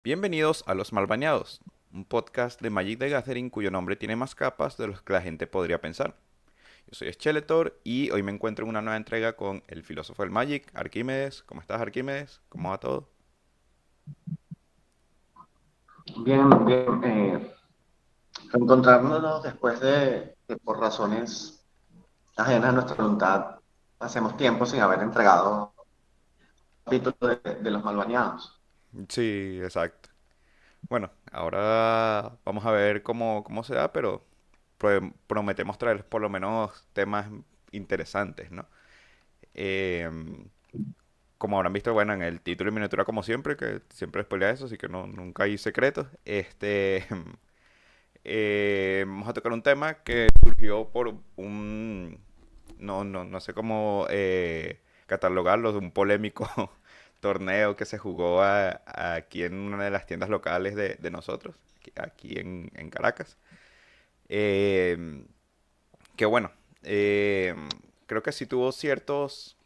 Bienvenidos a Los Malbañados, un podcast de Magic the Gathering cuyo nombre tiene más capas de los que la gente podría pensar. Yo soy Skeletor y hoy me encuentro en una nueva entrega con el filósofo del Magic, Arquímedes. ¿Cómo estás, Arquímedes? ¿Cómo va todo? Bien, bien. Reencontrándonos después de que por razones ajenas a nuestra voluntad hacemos tiempo sin haber entregado capítulo de los malvaneados. Sí, exacto. Bueno, ahora vamos a ver cómo se da, pero prometemos traer por lo menos temas interesantes, ¿no? Em, Como habrán visto, bueno, en el título y miniatura como siempre, que siempre spoilea eso, así que nunca hay secretos. Vamos a tocar un tema que surgió por no sé cómo catalogarlo, de un polémico torneo que se jugó aquí en una de las tiendas locales de nosotros, aquí en Caracas. Eh, que bueno, eh, creo que sí tuvo ciertos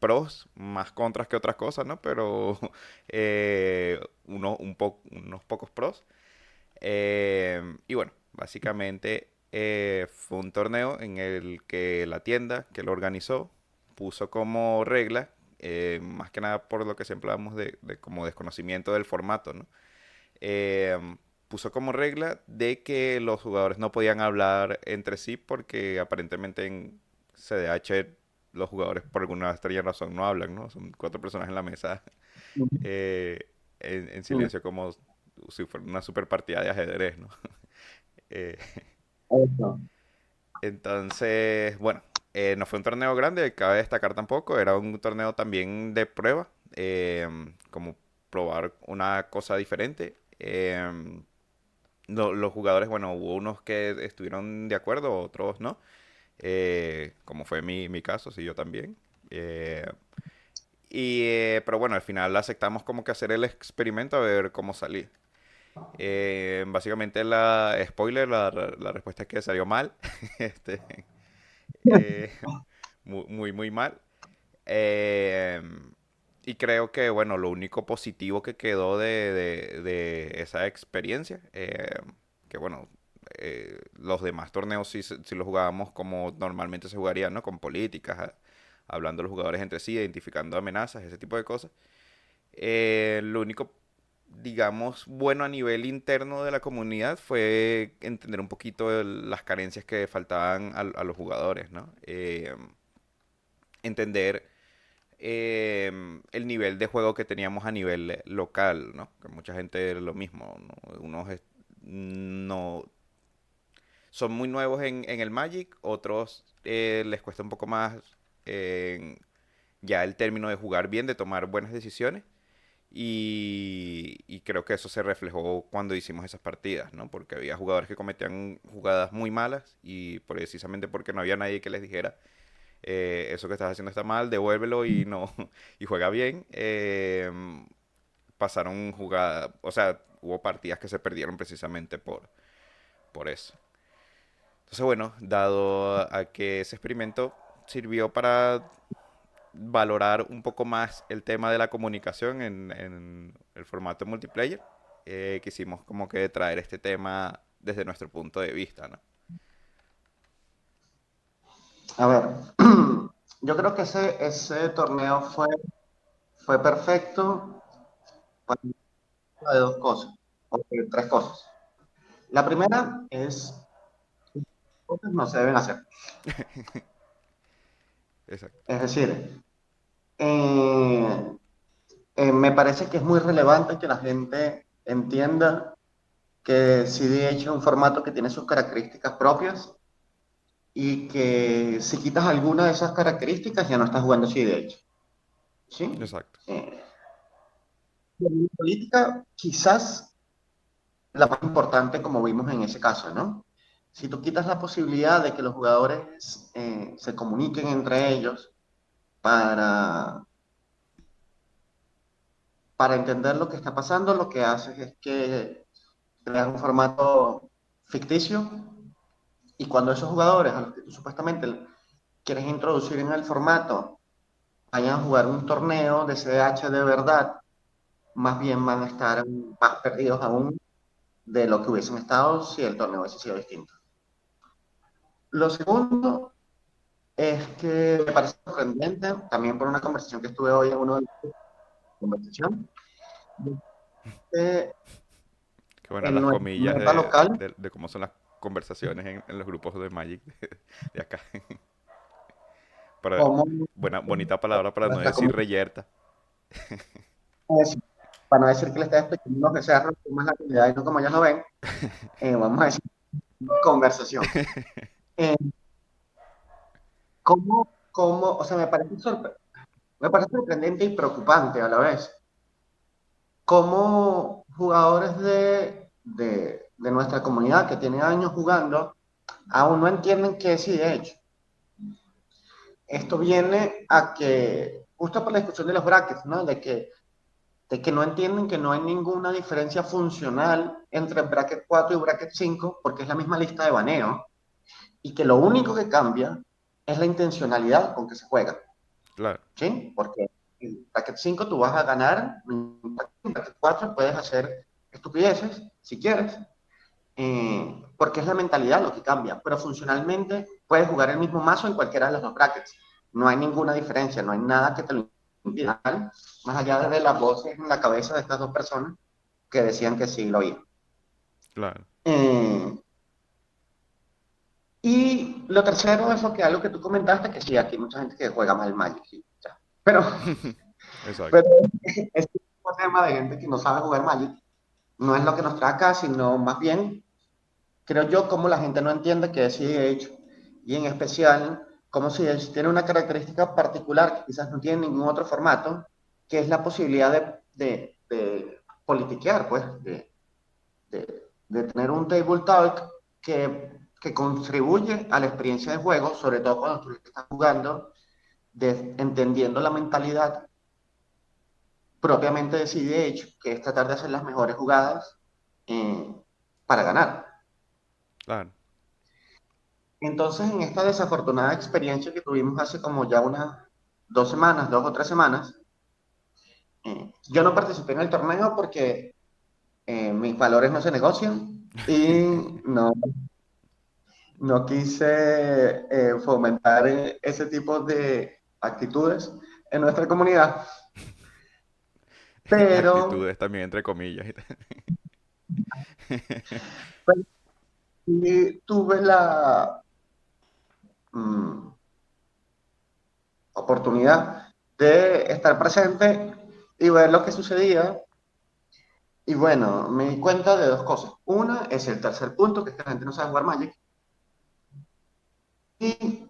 pros, más contras que otras cosas, ¿no? Pero unos pocos pros. Y bueno, básicamente fue un torneo en el que la tienda que lo organizó puso como regla, más que nada por lo que siempre hablamos de como desconocimiento del formato, ¿no? Puso como regla de que los jugadores no podían hablar entre sí porque aparentemente en CDH los jugadores por alguna extraña razón no hablan, ¿no? Son cuatro personas en la mesa eh, en Mm. silencio como si fuera una super partida de ajedrez, ¿no? Eh, Eso. entonces, bueno, no fue un torneo grande, cabe destacar tampoco, era un torneo también de prueba, como probar una cosa diferente. Los jugadores, bueno, hubo unos que estuvieron de acuerdo, otros no, como fue mi caso, sí, yo también. Eh, pero bueno, al final aceptamos como que hacer el experimento a ver cómo salía. Básicamente spoiler, la respuesta es que salió mal. este, eh, muy mal. Eh, y creo que, bueno, lo único positivo que quedó de esa experiencia, que bueno, los demás torneos sí los jugábamos como normalmente se jugaría, ¿no? Con políticas, hablando los jugadores entre sí, identificando amenazas, ese tipo de cosas. Lo único, digamos, bueno a nivel interno de la comunidad fue entender un poquito las carencias que faltaban a los jugadores, ¿no? Entender el nivel de juego que teníamos a nivel local, ¿no? Que mucha gente lo mismo, ¿no? No son muy nuevos en el Magic, otros les cuesta un poco más eh, ya el término de jugar bien, de tomar buenas decisiones. Y creo que eso se reflejó cuando hicimos esas partidas, ¿no? Porque había jugadores que cometían jugadas muy malas y precisamente porque no había nadie que les dijera eso que estás haciendo está mal, devuélvelo y no y juega bien. Pasaron jugadas, o sea, hubo partidas que se perdieron precisamente por eso. Entonces, bueno, dado a que ese experimento sirvió para valorar un poco más el tema de la comunicación en el formato multiplayer, quisimos como que traer este tema desde nuestro punto de vista, ¿no? A ver, yo creo que ese torneo fue perfecto por de dos cosas, o de tres cosas. La primera es, cosas no se deben hacer. Exacto. Es decir, eh, me parece que es muy relevante que la gente entienda que CDH es un formato que tiene sus características propias y que si quitas alguna de esas características ya no estás jugando CDH. ¿Sí? Exacto. Eh, la política quizás la más importante como vimos en ese caso, ¿no? Si tú quitas la posibilidad de que los jugadores se comuniquen entre ellos para, para entender lo que está pasando, lo que haces es que creas un formato ficticio y cuando esos jugadores a los que tú supuestamente quieres introducir en el formato vayan a jugar un torneo de CDH de verdad, más bien van a estar más perdidos aún de lo que hubiesen estado si el torneo hubiese sido distinto. Lo segundo es que me parece sorprendente, también por una conversación que estuve hoy en una conversación, que Qué buenas en las nuestra comillas meta local, de cómo son las conversaciones en los grupos de Magic de acá. Para, como bonita palabra para no nuestra decir comunidad, reyerta. para no decir que le está explicando unos becerros, como es la comunidad y no como ellos lo ven, vamos a decir conversación. Eh, o sea, me parece sorprendente y preocupante a la vez, cómo jugadores de nuestra comunidad que tienen años jugando aún no entienden qué es de hecho. Esto viene a que, justo por la discusión de los brackets, ¿no? De que no entienden que no hay ninguna diferencia funcional entre bracket 4 y bracket 5 porque es la misma lista de baneo y que lo único que cambia es la intencionalidad con que se juega, Claro, ¿sí? Porque en bracket 5 tú vas a ganar, en bracket 4 puedes hacer estupideces si quieres, porque es la mentalidad lo que cambia, pero funcionalmente puedes jugar el mismo mazo en cualquiera de los dos brackets. No hay ninguna diferencia, no hay nada que te lo impida, más allá de las voces en la cabeza de estas dos personas que decían que sí lo oía. claro. Eh, y lo tercero es lo que algo que tú comentaste, que sí, aquí hay mucha gente que juega mal Magic, sí, ya. Pero Exacto. este tema de gente que no sabe jugar Magic no es lo que nos trae acá, sino más bien creo yo, como la gente no entiende que es CDH y en especial como CDH tiene una característica particular que quizás no tiene ningún otro formato, que es la posibilidad de politiquear, pues, de tener un table talk que contribuye a la experiencia de juego, sobre todo cuando tú estás jugando, entendiendo la mentalidad propiamente de CDH, que es tratar de hacer las mejores jugadas eh, para ganar. Claro. Entonces, en esta desafortunada experiencia que tuvimos hace como ya unas 2 semanas, 2 o 3 semanas, yo no participé en el torneo porque mis valores no se negocian y no quise fomentar ese tipo de actitudes en nuestra comunidad, pero, Actitudes también, entre comillas. pero sí tuve la mm, oportunidad de estar presente y ver lo que sucedía. Y bueno, me di cuenta de dos cosas. Una es el tercer punto, que es que la gente no sabe jugar Magic. Y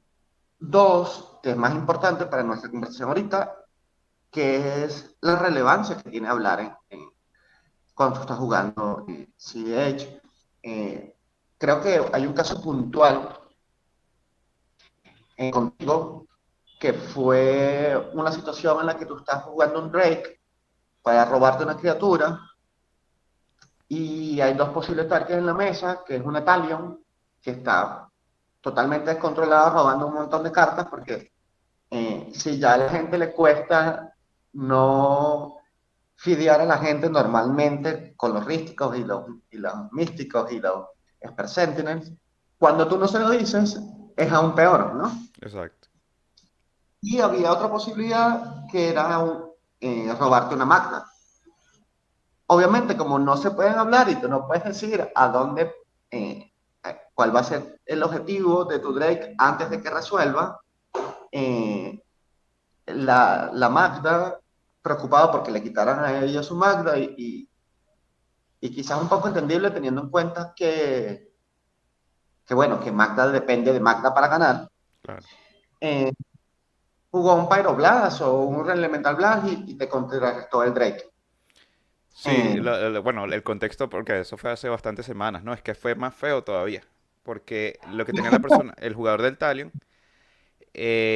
dos, que es más importante para nuestra conversación ahorita, que es la relevancia que tiene hablar cuando tú estás jugando. Sí, de hecho, eh, creo que hay un caso puntual contigo, que fue una situación en la que tú estás jugando un Drake para robarte una criatura y hay dos posibles targets en la mesa, que es una Talion, que está totalmente descontrolada, robando un montón de cartas, porque si ya a la gente le cuesta no fidear a la gente normalmente con los rísticos y los místicos y los Esper Sentinels, cuando tú no se lo dices, es aún peor, ¿no? Exacto. Y había otra posibilidad que era robarte una Magna. Obviamente, como no se pueden hablar y tú no puedes decir a dónde, cuál va a ser el objetivo de tu Drake antes de que resuelva, eh, la Magda, preocupada porque le quitaran a ella su Magda y quizás un poco entendible teniendo en cuenta que bueno, que Magda depende de Magda para ganar, Claro. eh, jugó un Pyroblast o un Elemental Blast y te contrarrestó el Drake. Sí, Eh, bueno, el contexto, porque eso fue hace bastantes semanas, ¿no? Es que fue más feo todavía. Porque lo que tenía la persona, el jugador del Talion,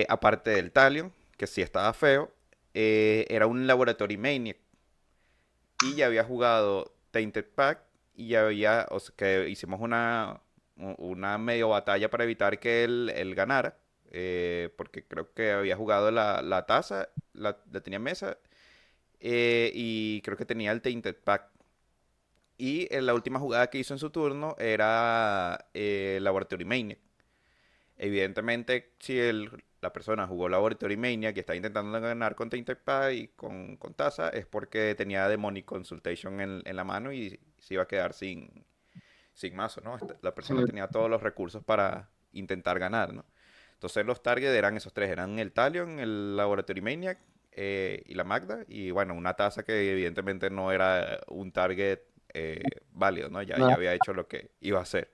aparte del Talion, que sí estaba feo, era un Laboratory Maniac. Y ya había jugado Tainted Pack y ya había, o sea, que hicimos una medio batalla para evitar que él ganara. Porque creo que había jugado la taza, la tenía en mesa y creo que tenía el Tainted Pack. Y la última jugada que hizo en su turno era Laboratory Maniac. Evidentemente, si la persona jugó Laboratory Maniac que está intentando ganar con Tainted Pack y con Taza, es porque tenía Demonic Consultation en la mano y se iba a quedar sin mazo, ¿no? La Sí. persona tenía todos los recursos para intentar ganar, ¿no? Entonces los targets eran esos tres, eran el Talion, el Laboratory Maniac y la Magda, y bueno, una taza que evidentemente no era un target válido, ¿no? Ya No, había hecho lo que iba a hacer.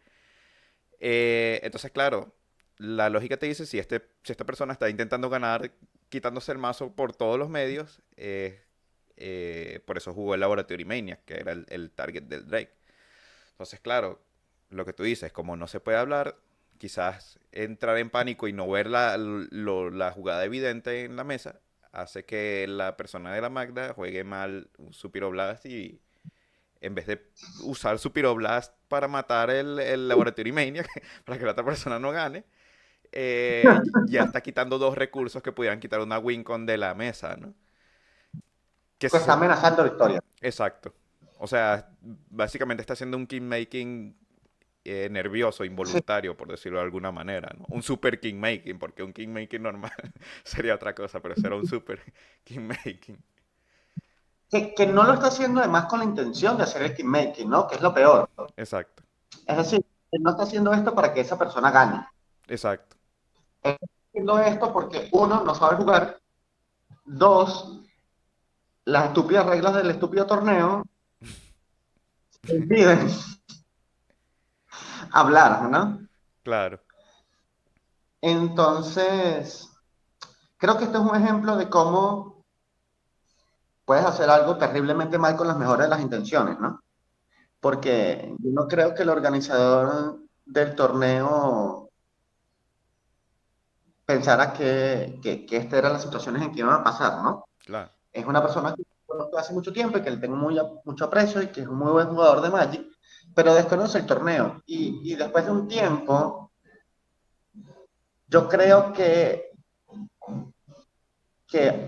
Entonces, claro, la lógica te dice, si esta persona está intentando ganar quitándose el mazo por todos los medios, por eso jugó el Laboratory Maniac, que era el target del Drake. Entonces, claro, lo que tú dices, como no se puede hablar, quizás entrar en pánico y no ver la jugada evidente en la mesa hace que la persona de la Magda juegue mal su Pyroblast y en vez de usar su Pyroblast para matar el Laboratory Maniac, para que la otra persona no gane, ya está quitando dos recursos que pudieran quitar una Wincon de la mesa, ¿no? Que que está se- amenazando victoria. Exacto. O sea, básicamente está haciendo un kingmaking nervioso, Sí, involuntario, por decirlo de alguna manera, ¿no? Un super kingmaking, porque un kingmaking normal sería otra cosa, pero eso era un super kingmaking. que no lo está haciendo además con la intención de hacer el kingmaking, ¿no? Que es lo peor. Exacto, Es decir, él no está haciendo esto para que esa persona gane. exacto, Él está haciendo esto porque, uno, no sabe jugar. Dos, las estúpidas reglas del estúpido torneo te impiden hablar, ¿no? claro, Entonces, creo que este es un ejemplo de cómo puedes hacer algo terriblemente mal con las mejores de las intenciones, ¿no? Porque yo no creo que el organizador del torneo pensara que esta era las situaciones en que iban a pasar, ¿no? claro, Es una persona que conozco hace mucho tiempo y que le tengo mucho aprecio y que es un muy buen jugador de Magic, pero desconoce el torneo. Y después de un tiempo, yo creo que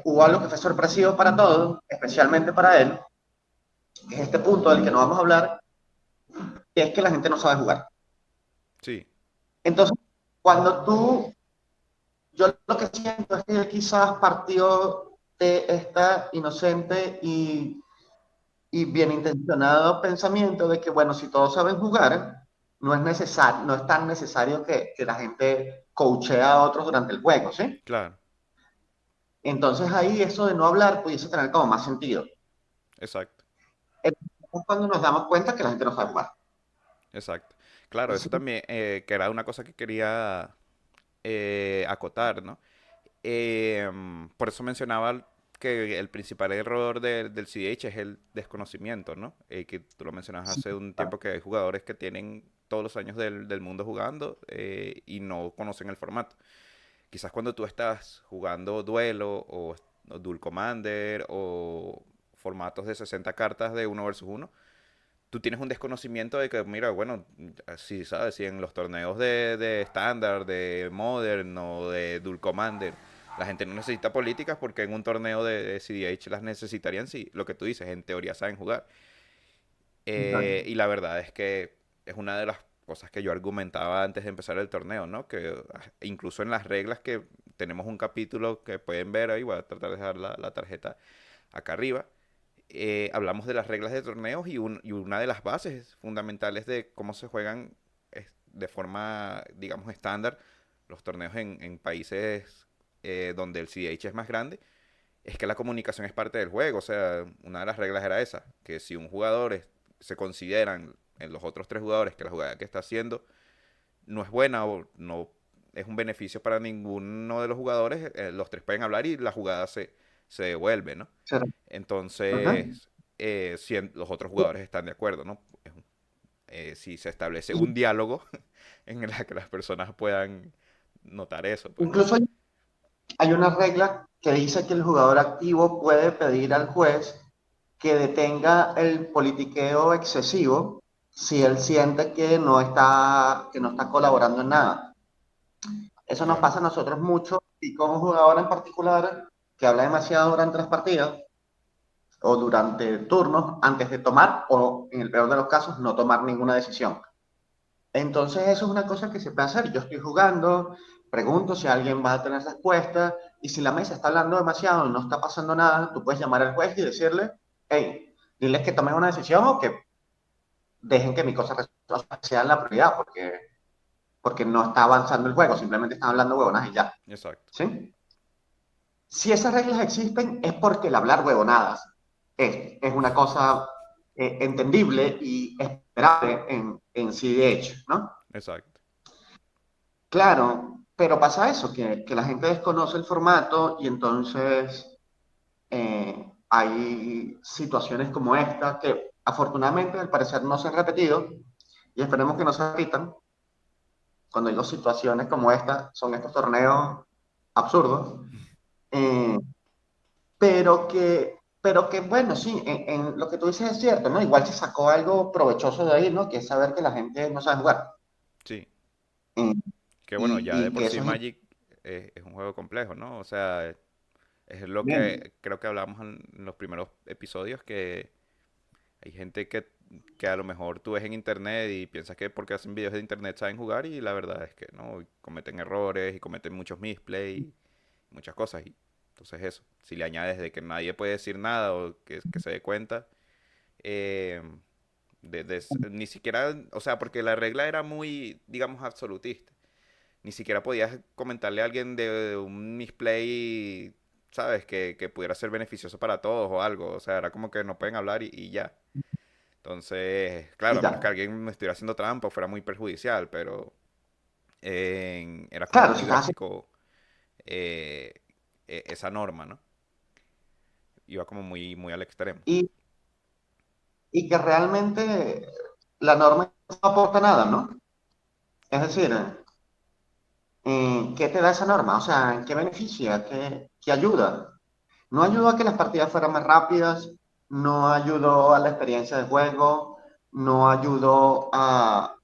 hubo algo que fue sorpresivo para todos, especialmente para él, que es este punto del que no vamos a hablar, que es que la gente no sabe jugar. sí, Entonces, cuando yo lo que siento es que él quizás partió de esta inocente y bien intencionado pensamiento de que, bueno, si todos saben jugar, no es necesario, no es tan necesario que la gente coachee a otros durante el juego, ¿sí? claro, Entonces ahí eso de no hablar pudiese tener como más sentido. exacto, Es cuando nos damos cuenta que la gente no sabe jugar. exacto. Claro, eso Entonces, también, que era una cosa que quería acotar, ¿no? Por eso mencionaba que el principal error del CDH es el desconocimiento, ¿no? Que tú lo mencionabas sí, hace un tiempo que hay jugadores que tienen todos los años del mundo jugando y no conocen el formato. Quizás cuando tú estás jugando Duelo o Duel Commander o formatos de 60 cartas de uno versus uno, tú tienes un desconocimiento de que, mira, bueno, si sabes, si en los torneos de estándar, de Modern o de Duel Commander, la gente no necesita políticas porque en un torneo de CDH las necesitarían si lo que tú dices, en teoría saben jugar. exacto. Y la verdad es que es una de las cosas que yo argumentaba antes de empezar el torneo, ¿no? Que incluso en las reglas que tenemos un capítulo que pueden ver ahí, voy a tratar de dejar la tarjeta acá arriba, hablamos de las reglas de torneos y una de las bases fundamentales de cómo se juegan de forma, digamos, estándar los torneos en países donde el CDH es más grande, es que la comunicación es parte del juego. O sea, una de las reglas era esa, que si un jugador se consideran en los otros tres jugadores que la jugada que está haciendo no es buena o no es un beneficio para ninguno de los jugadores, los tres pueden hablar y la jugada se devuelve, ¿no? Será. Ajá. Entonces, si los otros jugadores están de acuerdo, ¿no? Si se establece un diálogo en el que las personas puedan notar eso, pues, ¿no? Incluso hay una regla que dice que el jugador activo puede pedir al juez que detenga el politiqueo excesivo si él siente que no está colaborando en nada. Eso nos Claro, pasa a nosotros mucho y con un jugador en particular que habla demasiado durante las partidas o durante turnos antes de tomar o, en el peor de los casos, no tomar ninguna decisión. Entonces, eso es una cosa que se puede hacer. Yo estoy jugando, pregunto si alguien va a tener respuesta, y si la mesa está hablando demasiado y no está pasando nada, tú puedes llamar al juez y decirle, hey, diles que tomen una decisión o que dejen que mi cosa sea la prioridad, porque no está avanzando el juego, simplemente están hablando huevonas y ya. Exacto, ¿Sí? Si esas reglas existen, es porque el hablar huevonadas es una cosa entendible y esperable en sí de hecho, ¿no? exacto. Claro, pero pasa eso, que la gente desconoce el formato y entonces hay situaciones como esta que afortunadamente al parecer no se han repetido y esperemos que no se repitan. Cuando digo situaciones como esta, son estos torneos absurdos, eh, pero que bueno, sí, en lo que tú dices es cierto, ¿no? Igual se sacó algo provechoso de ahí, ¿no? Que es saber que la gente no sabe jugar. Sí. Eh, Que bueno, y, ya de y por que sí eso es Magic es un juego complejo, ¿no? O sea, es lo bien. que creo que hablamos en los primeros episodios, que hay gente que a lo mejor tú ves en internet y piensas que porque hacen videos de internet saben jugar y la verdad es que no, y cometen errores y cometen muchos misplay y muchas cosas. Y entonces eso, si le añades de que nadie puede decir nada o que se dé cuenta, eh, ni siquiera, o sea, porque la regla era muy, digamos, absolutista. Ni siquiera podías comentarle a alguien de un misplay, ¿sabes? Que pudiera ser beneficioso para todos o algo. O sea, era como que no pueden hablar y ya. Entonces, claro, Y a menos que ya. alguien me estuviera haciendo trampa o fuera muy perjudicial, pero era como Claro, muy si estás haciendo... drástico eh, esa norma, ¿no? Iba como muy, muy al extremo. Y, y que realmente la norma no aporta nada, ¿no? Es decir, ¿qué te da esa norma? O sea, ¿en qué beneficia? ¿Qué ayuda? No ayudó a que las partidas fueran más rápidas, no ayudó a la experiencia de juego, no ayudó a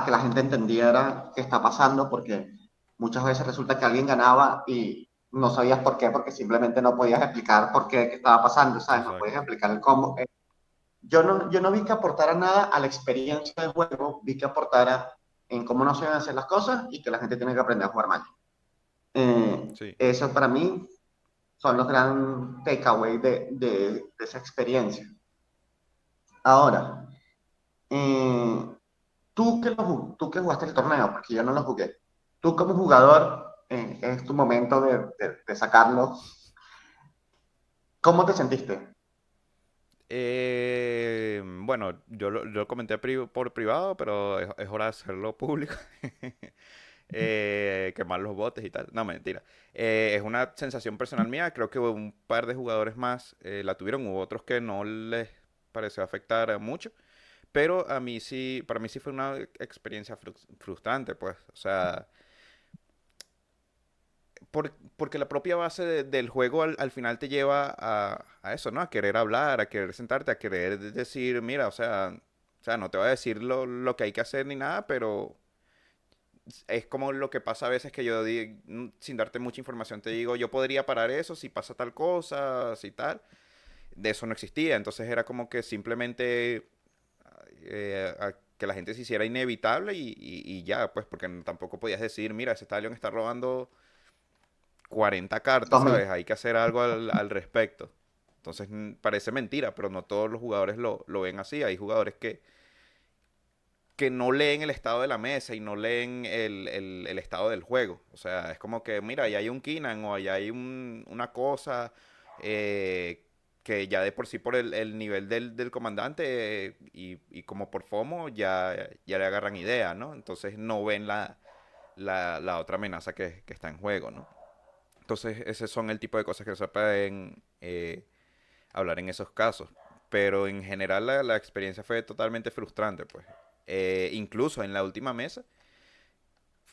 que la gente entendiera qué está pasando, porque muchas veces resulta que alguien ganaba y no sabías por qué, porque simplemente no podías explicar por qué, qué estaba pasando, ¿sabes? No podías Exacto. explicar el cómo. Yo no vi que aportara nada a la experiencia de juego, vi que aportara en cómo no se deben hacer las cosas y que la gente tiene que aprender a jugar Magic. Sí. Eso para mí son los gran takeaways de esa experiencia. Ahora, eh, tú que jugaste el torneo, porque yo no lo jugué, tú como jugador, es tu momento de sacarlo. ¿Cómo te sentiste? Bueno, yo lo comenté por privado, pero es hora de hacerlo público. Quemar los botes y tal. No, mentira. Es una sensación personal mía. Creo que un par de jugadores más la tuvieron. Hubo otros que no les pareció afectar mucho. Pero a mí sí, para mí sí fue una experiencia frustrante, pues. O sea, porque la propia base del juego al final te lleva a eso, ¿no? A querer hablar, a querer sentarte, a querer decir, mira, o sea, no te voy a decir lo que hay que hacer ni nada, pero es como lo que pasa a veces que yo, sin darte mucha información, te digo, yo podría parar eso si pasa tal cosa, si tal. De eso no existía, entonces era como que simplemente que la gente se hiciera inevitable y ya, pues, porque tampoco podías decir, mira, ese Stallion está robando 40 cartas, 2000. ¿sabes? Hay que hacer algo al respecto. Entonces parece mentira, pero no todos los jugadores lo ven así. Hay jugadores que no leen el estado de la mesa y no leen el estado del juego. O sea, es como que, mira, allá hay un Kinan o allá hay una cosa que ya de por sí por el nivel del comandante y como por FOMO ya le agarran idea, ¿no? Entonces no ven la otra amenaza que está en juego, ¿no? Entonces, ese son el tipo de cosas que se pueden hablar en esos casos. Pero en general la experiencia fue totalmente frustrante, pues. Incluso en la última mesa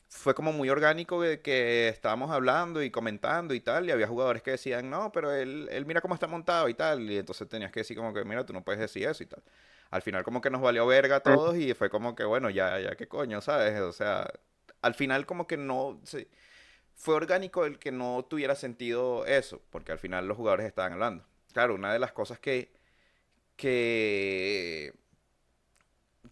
fue como muy orgánico de que estábamos hablando y comentando y tal, y había jugadores que decían, no, pero él mira cómo está montado y tal, y entonces tenías que decir como que, mira, tú no puedes decir eso y tal. Al final como que nos valió verga a todos y fue como que, bueno, ya qué coño, ¿sabes? O sea, al final como que no, fue orgánico el que no tuviera sentido eso, porque al final los jugadores estaban hablando. claro, una de las cosas que,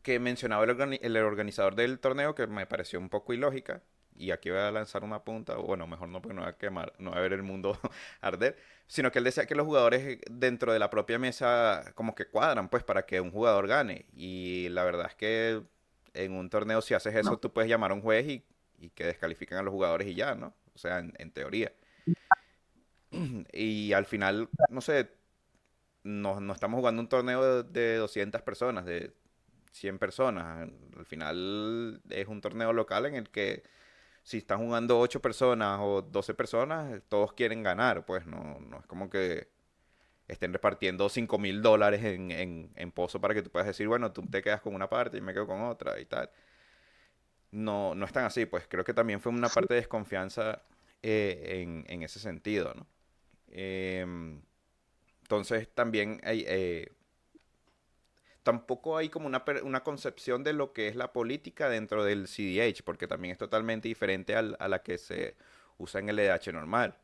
que mencionaba el organizador del torneo que me pareció un poco ilógica, y aquí voy a lanzar una punta, o bueno, mejor no, porque no va a quemar, no va a ver el mundo arder, sino que él decía que los jugadores dentro de la propia mesa como que cuadran, pues, para que un jugador gane, y la verdad es que en un torneo si haces eso, ¿no? tú puedes llamar a un juez y que descalifiquen a los jugadores y ya, ¿no? O sea, en teoría. Y al final, no sé, no estamos jugando un torneo de 200 personas, de 100 personas. Al final es un torneo local en el que si están jugando 8 personas o 12 personas, todos quieren ganar. Pues no es como que estén repartiendo $5.000 en pozo para que tú puedas decir, bueno, tú te quedas con una parte y me quedo con otra y tal. No es tan así, pues creo que también fue una Sí. parte de desconfianza en ese sentido, ¿no? Entonces también tampoco hay como una concepción de lo que es la política dentro del CDH, porque también es totalmente diferente a la que se usa en el EDH normal.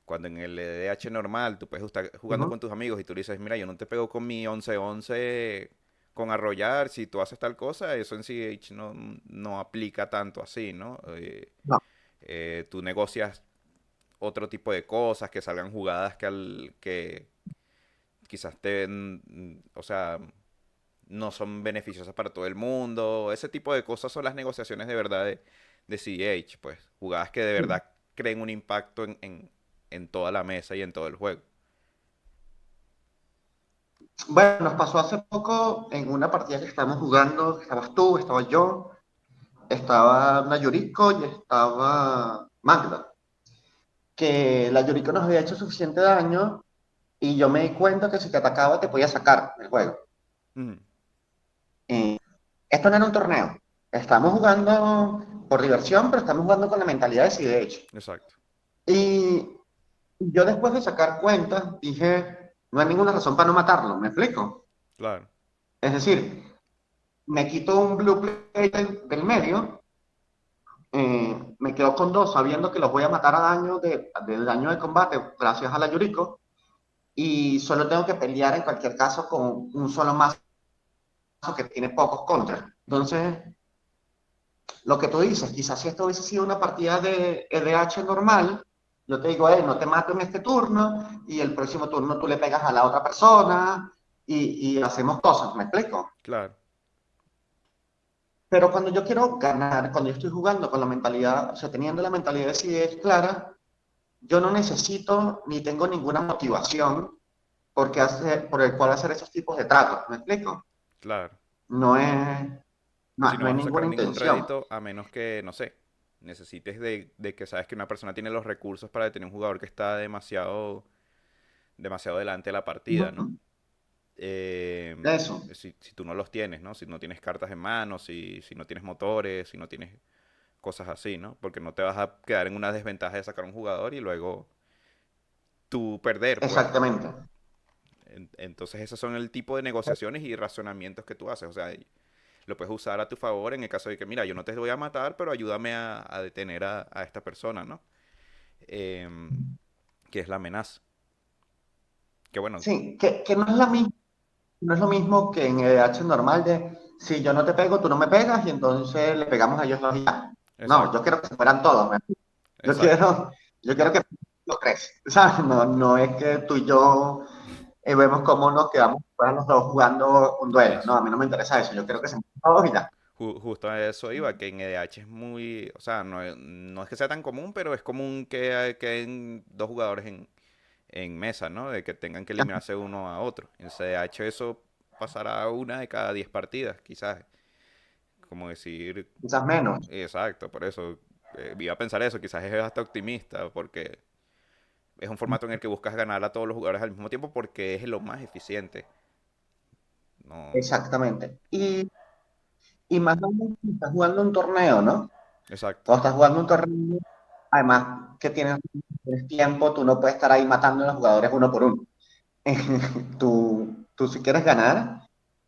Cuando en el EDH normal tú puedes estar jugando Ujú. con tus amigos y tú le dices, mira, yo no te pego con mi 11-11 con arrollar, si tú haces tal cosa, eso en CDH no aplica tanto así, ¿no? No, Tú negocias otro tipo de cosas, que salgan jugadas que quizás o sea, no son beneficiosas para todo el mundo. Ese tipo de cosas son las negociaciones de verdad de CH, pues. Jugadas que de sí. verdad creen un impacto en toda la mesa y en todo el juego. Bueno, nos pasó hace poco en una partida que estábamos jugando, estabas tú, estaba yo, estaba Nayuriko y estaba Magda, que la Yuriko nos había hecho suficiente daño y yo me di cuenta que si te atacaba te podía sacar del juego. Ujú, Eh, Esto no era un torneo, estamos jugando por diversión, pero estamos jugando con la mentalidad de sí, de hecho. exacto. Y yo después de sacar cuentas dije, no hay ninguna razón para no matarlo, ¿me explico? Claro. Es decir, me quito un blue play del medio, me quedo con dos sabiendo que los voy a matar a daño de daño de combate gracias a la Yuriko y solo tengo que pelear en cualquier caso con un solo mazo que tiene pocos contras. Entonces, lo que tú dices, quizás si esto hubiese sido una partida de EDH normal, yo te digo, no te mato en este turno y el próximo turno tú le pegas a la otra persona y hacemos cosas, ¿me explico? Claro. Pero cuando yo quiero ganar, cuando yo estoy jugando con la mentalidad, o sea, teniendo la mentalidad de si es clara, yo no necesito ni tengo ninguna motivación por el cual hacer esos tipos de tratos, ¿me explico? Claro. No es, Si no no hay vas a sacar ninguna ningún intención. rédito, a menos que, no sé, necesites de que sabes que una persona tiene los recursos para detener un jugador que está demasiado delante de la partida, ¿no? Ujú. Eh, Eso, si tú no los tienes, ¿no? Si no tienes cartas en mano, si no tienes motores, si no tienes cosas así, ¿no? Porque no te vas a quedar en una desventaja de sacar un jugador y luego tú perder, pues. exactamente. Entonces esos son el tipo de negociaciones y razonamientos que tú haces. O sea, lo puedes usar a tu favor en el caso de que, mira, yo no te voy a matar, pero ayúdame a detener a esta persona, ¿no? Em, que es la amenaza. Que bueno, Sí, que no es no es lo mismo que en el H normal de si yo no te pego, tú no me pegas y entonces le pegamos a ellos dos y ya. No, yo exacto, quiero que se fueran todos. Yo exacto. quiero, yo quiero que los tres. ¿Sabes? No, no es que tú y yo vemos cómo nos quedamos fuera los dos jugando un duelo. No, Eso. a mí no me interesa eso. Yo quiero que se mueran todos y ya. Justo a eso iba, que en EDH es muy, o sea, no es que sea tan común, pero es común que queden dos jugadores en mesa, ¿no? De que tengan que eliminarse uno a otro. En CDH eso pasará una de cada 10 partidas, quizás. Como decir, Quizás menos. exacto, por eso iba a pensar eso, quizás es hasta optimista, porque es un formato en el que buscas ganar a todos los jugadores al mismo tiempo porque es lo más eficiente. No, Exactamente. Y más aún si estás jugando un torneo, ¿no? exacto, Cuando estás jugando un torneo, además que tienes tiempo, tú no puedes estar ahí matando a los jugadores uno por uno. Tú si quieres ganar,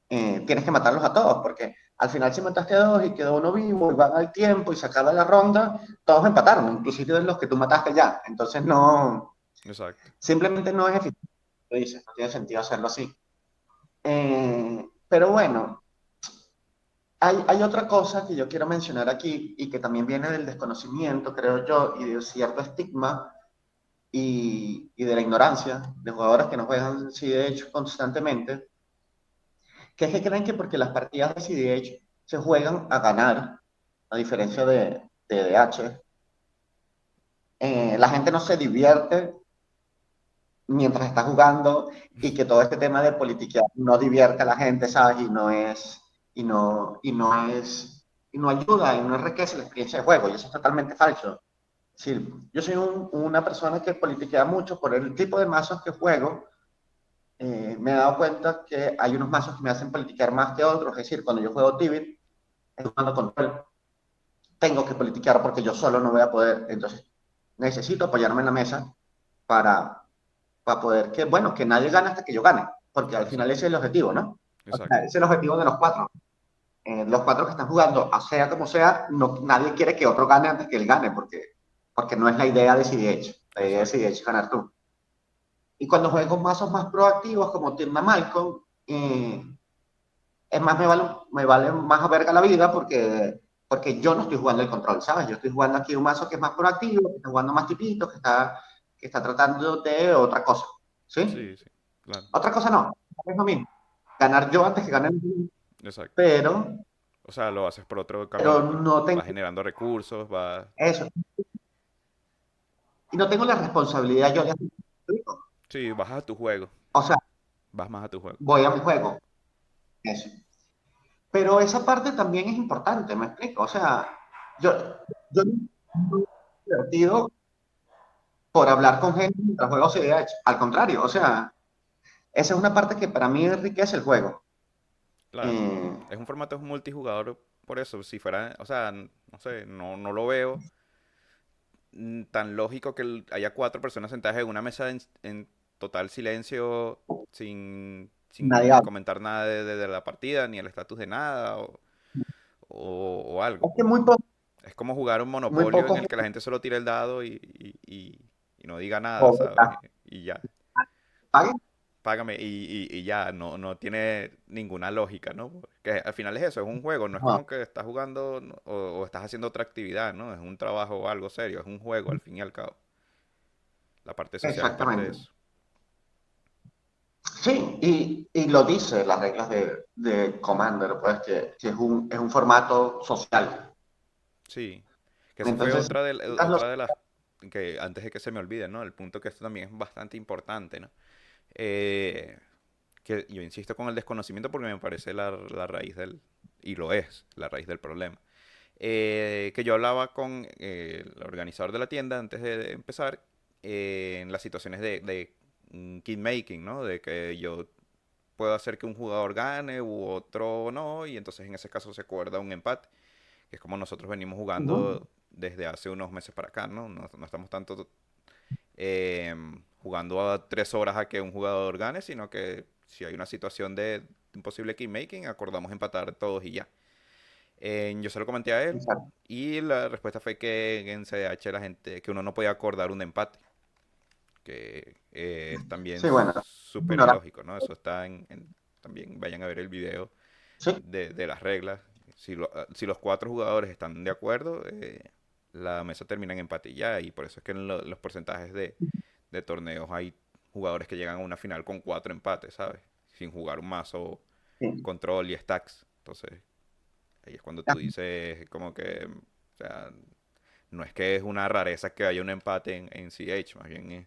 tienes que matarlos a todos, porque al final si mataste a dos y quedó uno vivo y van al tiempo y se acaba la ronda, todos empataron, inclusive los que tú mataste ya. Entonces no, exacto. simplemente no es eficiente. tú dices, no tiene sentido hacerlo así. Pero bueno, hay otra cosa que yo quiero mencionar aquí y que también viene del desconocimiento, creo yo, y de cierto estigma y de la ignorancia de jugadores que no juegan CDH constantemente, que es que creen que porque las partidas de CDH se juegan a ganar, a diferencia de DH, la gente no se divierte mientras está jugando y que todo este tema de política no divierte a la gente, ¿sabes? Y no ayuda y no enriquece la experiencia de juego, y eso es totalmente falso. Sí, yo soy una persona que politiquea mucho por el tipo de mazos que juego. Me he dado cuenta que hay unos mazos que me hacen politiquear más que otros. Es decir, cuando yo juego Tibit, jugando control, tengo que politiquear porque yo solo no voy a poder. Entonces, necesito apoyarme en la mesa para, para poder que, bueno, que nadie gane hasta que yo gane. Porque al final Exacto, ese es el objetivo, ¿no? O sea, exacto, ese es el objetivo de los cuatro. Los cuatro que están jugando, sea como sea, no, nadie quiere que otro gane antes que él gane, porque no es la idea de CDH. La idea de exacto. CDH es ganar tú. Y cuando juego mazos más proactivos como Tirna Malcolm, es más, me vale más a verga la vida porque yo no estoy jugando el control, ¿sabes? Yo estoy jugando aquí un mazo que es más proactivo, que está jugando más tipito, que está tratando de otra cosa, ¿sí? Sí, sí, claro, Otra cosa no, es lo mismo. Ganar yo antes que ganar él, exacto. pero, O sea, lo haces por otro pero camino, pues. no tengo Vas generando recursos, vas... eso. Y no tengo la responsabilidad yo de hacer. Sí, vas a tu juego, O sea, vas más a tu juego. voy a mi juego, eso. Pero esa parte también es importante, ¿me explico? O sea, yo, yo no me he divertido por hablar con gente mientras juego CDH. Al contrario, o sea, esa es una parte que para mí enriquece el juego. Claro. Eh, Es un formato multijugador por eso. Si fuera, o sea, no sé, no lo veo tan lógico que haya cuatro personas sentadas en una mesa en total silencio, nadie sin habla. comentar nada de la partida, ni el estatus de nada, o algo. Es que muy, po Es como jugar un muy monopolio en pocos el que la gente solo tira el dado y no diga nada, juegos ¿sabes? Y ya. paguen. Págame y ya, no tiene ninguna lógica, ¿no? Que al final es eso, es un juego, no es No, como que estás jugando o estás haciendo otra actividad, ¿no? Es un trabajo o algo serio, es un juego al fin y al cabo. La parte social es parte de exactamente. eso. Sí, y lo dice las reglas de Commander, pues que es un formato social. Sí, que esa fue Entonces, quitas los... otra de las, que antes de que se me olvide, ¿no? El punto que esto también es bastante importante, ¿no? Eh, que yo insisto con el desconocimiento porque me parece la raíz y lo es, la raíz del problema. Que yo hablaba con el organizador de la tienda antes de empezar en las situaciones de kit making, ¿no? De que yo puedo hacer que un jugador gane u otro no, y entonces en ese caso se acuerda un empate, que es como nosotros venimos Ujú. jugando desde hace unos meses para acá, ¿no? No estamos tanto eh, jugando a 3 horas a que un jugador gane, sino que si hay una situación de un posible key making, acordamos empatar todos y ya. Yo se lo comenté a él Exacto. y la respuesta fue que en CDH la gente, que uno no podía acordar un empate, que es también Sí, bueno, súper ignorante. ilógico, ¿no? Eso está también vayan a ver el video Sí, de las reglas. Si los cuatro jugadores están de acuerdo, la mesa termina en empate y ya, y por eso es que en los porcentajes de torneos hay jugadores que llegan a una final con cuatro empates, ¿sabes? Sin jugar un mazo, sí. control y stacks. Entonces, ahí es cuando tú dices como que, o sea, no es que es una rareza que haya un empate en CH, más bien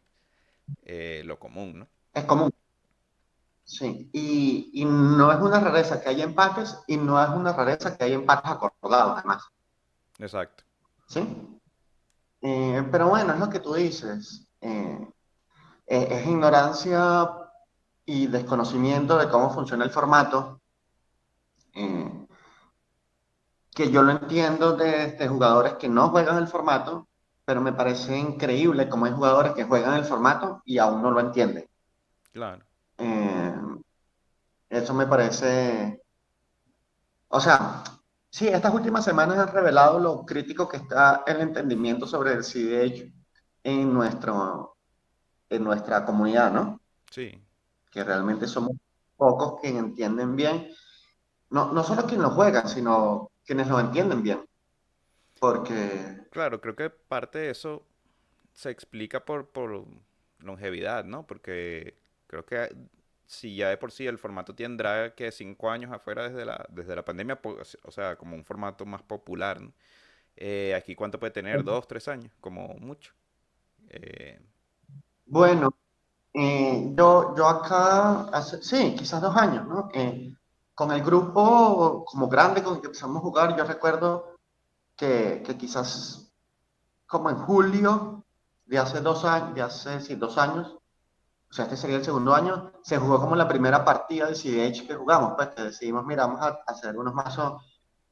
es lo común, ¿no? Es común. Sí, y no es una rareza que haya empates y no es una rareza que haya empates acordados, además. Exacto. ¿Sí? Pero bueno, es lo que tú dices. Es ignorancia y desconocimiento de cómo funciona el formato, eh, que yo lo entiendo de jugadores que no juegan el formato, pero me parece increíble cómo hay jugadores que juegan el formato y aún no lo entienden. Claro. Eh, Eso me parece, o sea, sí, estas últimas semanas han revelado lo crítico que está el entendimiento sobre el CDH en nuestra comunidad, ¿no? Sí. que realmente somos pocos quienes entienden bien, no solo quienes lo juegan, sino quienes lo entienden bien, porque, Claro, creo que parte de eso se explica por longevidad, ¿no? Porque creo que si ya de por sí el formato tendrá que 5 años afuera desde la pandemia, pues, o sea, como un formato más popular, ¿no? Aquí cuánto puede tener, 2, 3 años, como mucho. Eh, bueno, yo acá, sí, quizás 2 años, ¿no? Con el grupo como grande con el que empezamos a jugar, yo recuerdo que quizás como en julio de hace 2 años, de hace, sí, 2 años, o sea, este sería el segundo año, se jugó como la primera partida de CDH que jugamos, pues que decidimos, mira, vamos a hacer unos mazos,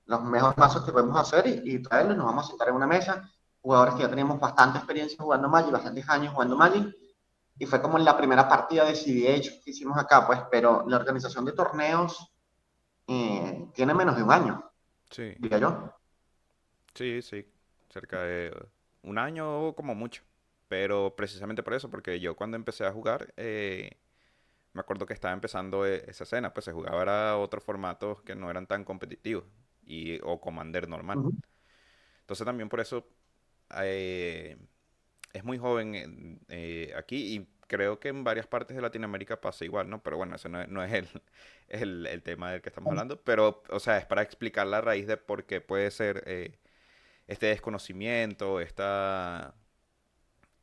los mejores mazos que podemos hacer y traerlos, nos vamos a sentar en una mesa, jugadores que ya teníamos bastante experiencia jugando Magic, bastantes años jugando Magic, y fue como la primera partida de CDH que hicimos acá, pues, pero la organización de torneos tiene menos de un año, sí, diría yo. sí, sí, cerca de un año o como mucho. Pero precisamente por eso, porque yo cuando empecé a jugar, me acuerdo que estaba empezando esa escena, pues se jugaba era otros formatos que no eran tan competitivos o Commander normal. Ujú. Entonces también por eso eh, es muy joven aquí y creo que en varias partes de Latinoamérica pasa igual, ¿no? Pero bueno, ese no es el tema del que estamos hablando, pero o sea, es para explicar la raíz de por qué puede ser este desconocimiento,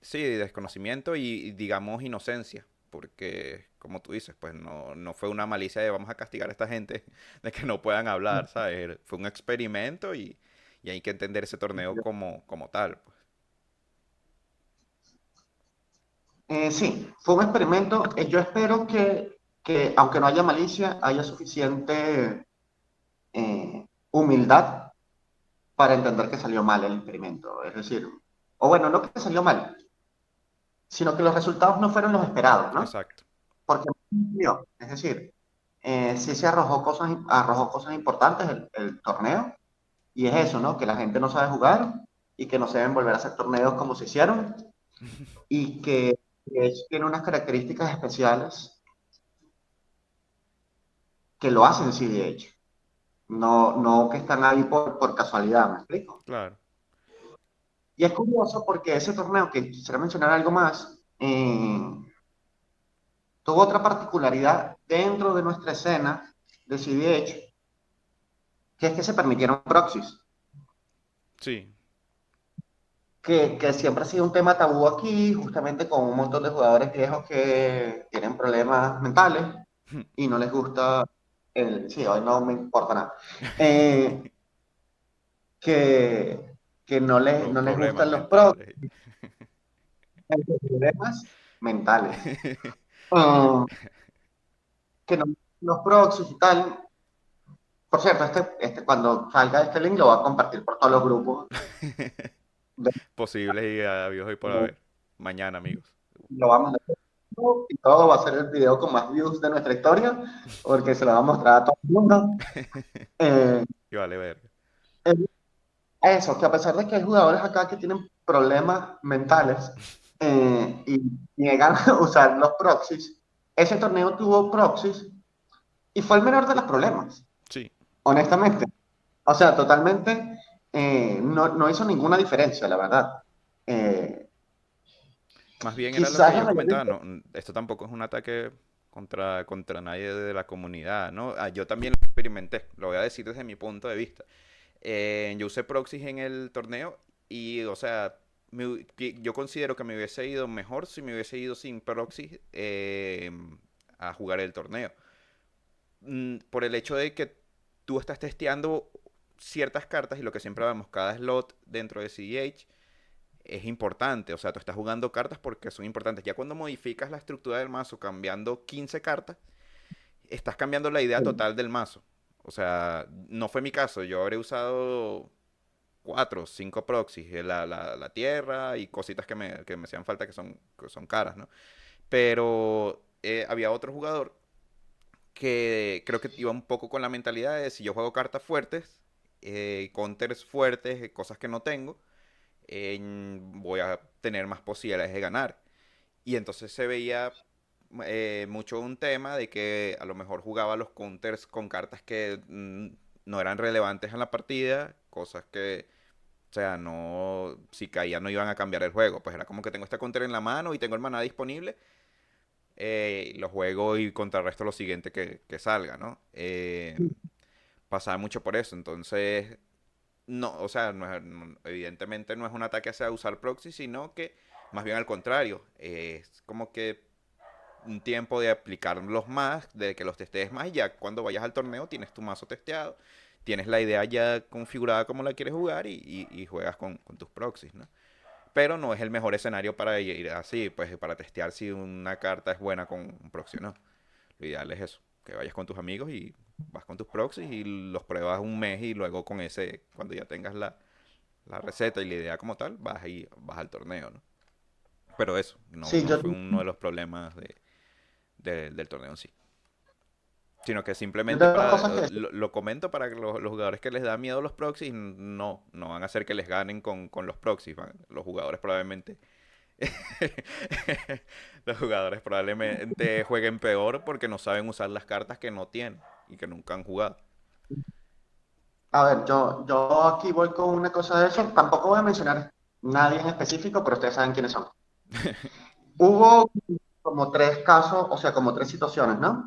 sí, desconocimiento y digamos inocencia, porque como tú dices, pues no fue una malicia de vamos a castigar a esta gente de que no puedan hablar, ¿sabes? Fue un experimento y hay que entender ese torneo como tal, pues. Sí, fue un experimento. Yo espero que, aunque no haya malicia, haya suficiente humildad para entender que salió mal el experimento. Es decir, o bueno, no que salió mal, sino que los resultados no fueron los esperados, ¿no? Exacto. Porque no cumplió. Es decir, sí se arrojó cosas importantes el torneo, y es eso, ¿no? Que la gente no sabe jugar y que no se deben volver a hacer torneos como se hicieron y que tiene unas características especiales que lo hacen CDH. No que están ahí por casualidad, ¿me explico? Claro. Y es curioso porque ese torneo, que quisiera mencionar algo más, tuvo otra particularidad dentro de nuestra escena de CDH, que es que se permitieron proxies, Sí. que siempre ha sido un tema tabú aquí, justamente con un montón de jugadores viejos que tienen problemas mentales y no les gusta sí, hoy no me importa nada. Eh, que no les Problemas gustan los proxies, mentales. problemas mentales. Ah, que no, los proxies y tal. Por cierto, cuando salga este link lo voy a compartir por todos los grupos. de- Posibles y habidos hoy por haber. Mañana, amigos. Lo vamos a hacer y todo va a ser el video con más views de nuestra historia, porque se lo va a mostrar a todo el mundo. Eh, Y vale verga. eh, Eso, que a pesar de que hay jugadores acá que tienen problemas mentales y niegan a usar los proxies, ese torneo tuvo proxies y fue el menor de los problemas, Sí. honestamente. O sea, totalmente no hizo ninguna diferencia, la verdad. Eh, Más bien era lo que Quizás la yo mayor comentaba, diferencia. no, esto tampoco es un ataque contra nadie de la comunidad, ¿no? Yo también lo experimenté, lo voy a decir desde mi punto de vista. Yo usé proxies en el torneo y, o sea, yo considero que me hubiese ido mejor si me hubiese ido sin proxies a jugar el torneo. Por el hecho de que tú estás testeando ciertas cartas y lo que siempre vemos, cada slot dentro de CDH es importante. O sea, tú estás jugando cartas porque son importantes. Ya cuando modificas la estructura del mazo cambiando 15 cartas, estás cambiando la idea total del mazo. O sea, no fue mi caso. Yo habré usado 4 o 5 proxies, la tierra y cositas que me hacían falta que son caras, ¿no? Pero había otro jugador que creo que iba un poco con la mentalidad de si yo juego cartas fuertes, counters fuertes, cosas que no tengo, voy a tener más posibilidades de ganar. Y entonces se veía mucho un tema de que a lo mejor jugaba los counters con cartas que no eran relevantes en la partida, cosas que, o sea, no, si caían no iban a cambiar el juego. Pues era como que tengo este counter en la mano y tengo el maná disponible, lo juego y contrarresto lo siguiente que salga, ¿no? Pasaba mucho por eso, entonces, no, o sea, evidentemente no es un ataque hacia usar proxy, sino que más bien al contrario, es como que un tiempo de aplicarlos más, de que los testees más y ya cuando vayas al torneo tienes tu mazo testeado, tienes la idea ya configurada como la quieres jugar y juegas con tus proxies, ¿no? Pero no es el mejor escenario para ir así, pues para testear si una carta es buena con un proxy o no. Lo ideal es eso, que vayas con tus amigos y vas con tus proxies y los pruebas un mes y luego con ese, cuando ya tengas la receta y la idea como tal, vas al torneo, ¿no? Pero eso, no, Sí, no fue uno de los problemas del torneo en sí. Sino que yo simplemente tengo dos para, cosas que decir. lo comento para que los jugadores que les da miedo los proxies, no van a hacer que les ganen con los proxies. Los jugadores probablemente los jugadores probablemente jueguen peor porque no saben usar las cartas que no tienen y que nunca han jugado. A ver, yo aquí voy con una cosa de eso. Tampoco voy a mencionar nadie en específico, pero ustedes saben quiénes son. Hubo como tres casos, o sea, como tres situaciones, ¿no?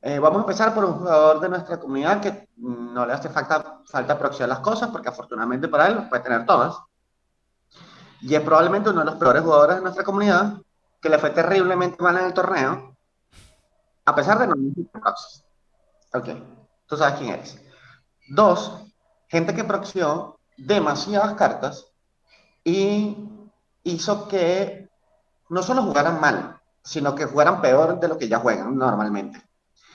Vamos a empezar por un jugador de nuestra comunidad que no le hace falta proxear las cosas, porque afortunadamente para él las puede tener todas. Y es probablemente uno de los peores jugadores de nuestra comunidad, que le fue terriblemente mal en el torneo, a pesar de no necesitar proxies. Ok, tú sabes quién eres. Dos, gente que proxió demasiadas cartas y hizo que no solo jugaran mal, sino que jugaran peor de lo que ya juegan normalmente.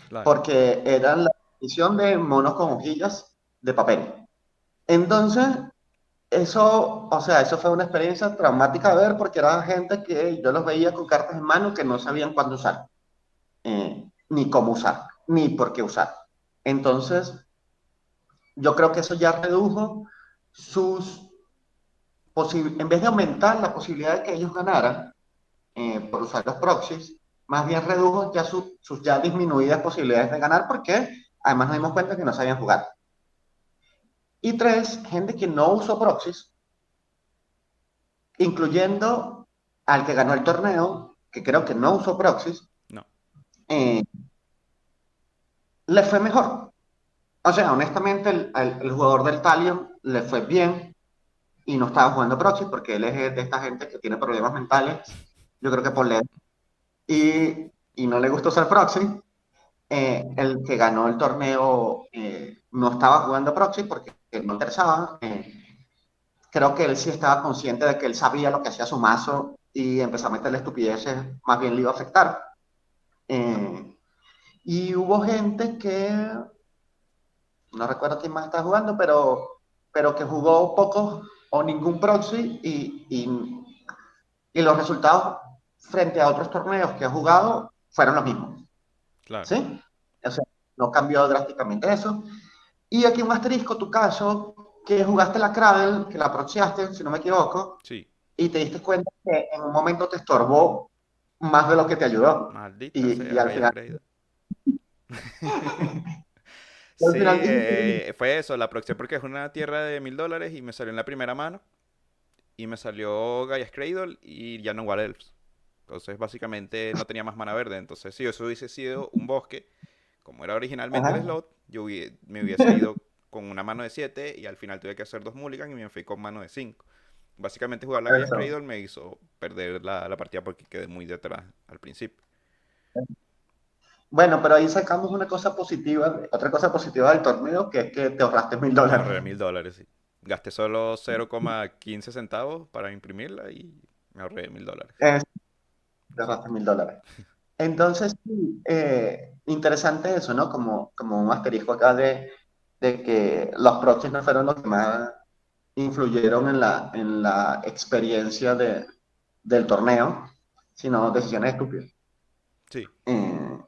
Claro. Porque eran la edición de monos con hojillas de papel. Entonces, eso, o sea, eso fue una experiencia traumática de ver porque era gente que yo los veía con cartas en mano que no sabían cuándo usar, ni cómo usar, ni por qué usar. Entonces, yo creo que eso ya redujo sus en vez de aumentar la posibilidad de que ellos ganaran por usar los proxies, más bien redujo ya sus ya disminuidas posibilidades de ganar porque además nos dimos cuenta que no sabían jugar. Y tres, gente que no usó proxies, incluyendo al que ganó el torneo, que creo que no usó proxies, No, eh, le fue mejor. O sea, honestamente, el jugador del Talion le fue bien y no estaba jugando proxies porque él es de esta gente que tiene problemas mentales, yo creo que por leer, y no le gusta usar proxy. El que ganó el torneo no estaba jugando proxy porque no interesaba. Creo que él sí estaba consciente de que él sabía lo que hacía su mazo y empezó a meterle estupideces, más bien le iba a afectar. Eh, y hubo gente que, no recuerdo quién más estaba jugando, pero que jugó poco o ningún proxy y los resultados frente a otros torneos que ha jugado fueron los mismos. claro. ¿Sí? O sea, no cambió drásticamente eso. Y aquí un asterisco, tu caso, que jugaste la Cradle, que la proxiaste, si no me equivoco, Sí. y te diste cuenta que en un momento te estorbó más de lo que te ayudó. Maldita Y sea, al hayas final, creído. y al Sí, final dijiste, fue eso, la proxy porque es una tierra de $1000 y me salió en la primera mano. Y me salió Gaia's Cradle y ya no Wild Elves. Entonces, básicamente no tenía más mana verde. Entonces, si eso hubiese sido un bosque, como era originalmente el ajá, slot, me hubiese ido con una mano de 7 y al final tuve que hacer dos mulligan y me fui con mano de 5. Básicamente jugar la Gaia's eso. Cradle me hizo perder la partida porque quedé muy detrás al principio. Bueno, pero ahí sacamos una cosa positiva, otra cosa positiva del torneo, que es que te ahorraste mil Me dólares. ahorré $1000, sí. Gasté solo 0,15 centavos para imprimirla y me ahorré $1000. Es, te Sí, ahorraste $1000. Entonces, sí, interesante eso, ¿no? Como un asterisco acá de que los proxies no fueron los que más influyeron en la experiencia del torneo, sino decisiones estúpidas. sí, Eh,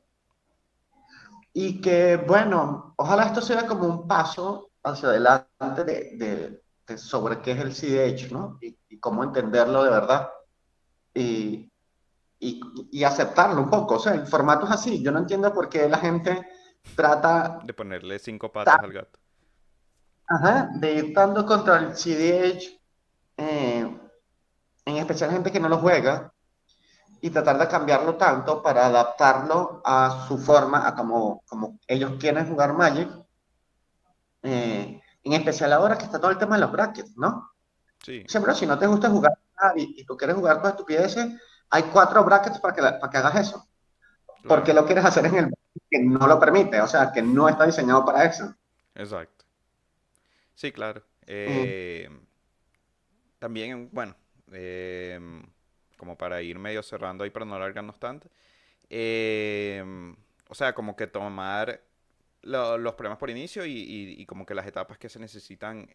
y que, bueno, ojalá esto sea como un paso hacia adelante sobre qué es el CDH, ¿no? Y cómo entenderlo de verdad. y, y aceptarlo un poco. O sea, el formato es así. Yo no entiendo por qué la gente trata De ponerle cinco patas al gato. ajá, de ir dando contra el CDH, eh, en especial gente que no lo juega, y tratar de cambiarlo tanto para adaptarlo a su forma, a como ellos quieren jugar Magic, en especial ahora que está todo el tema de los brackets, ¿no? Sí, O sea, pero si no te gusta jugar y tú quieres jugar con estupideces, hay 4 brackets para que hagas eso. ¿Por claro, qué lo quieres hacer en el que no lo permite? O sea, que no está diseñado para eso. exacto. Sí, claro. Eh, También, bueno, como para ir medio cerrando ahí para no alargarnos tanto. O sea, como que tomar los problemas por inicio y como que las etapas que se necesitan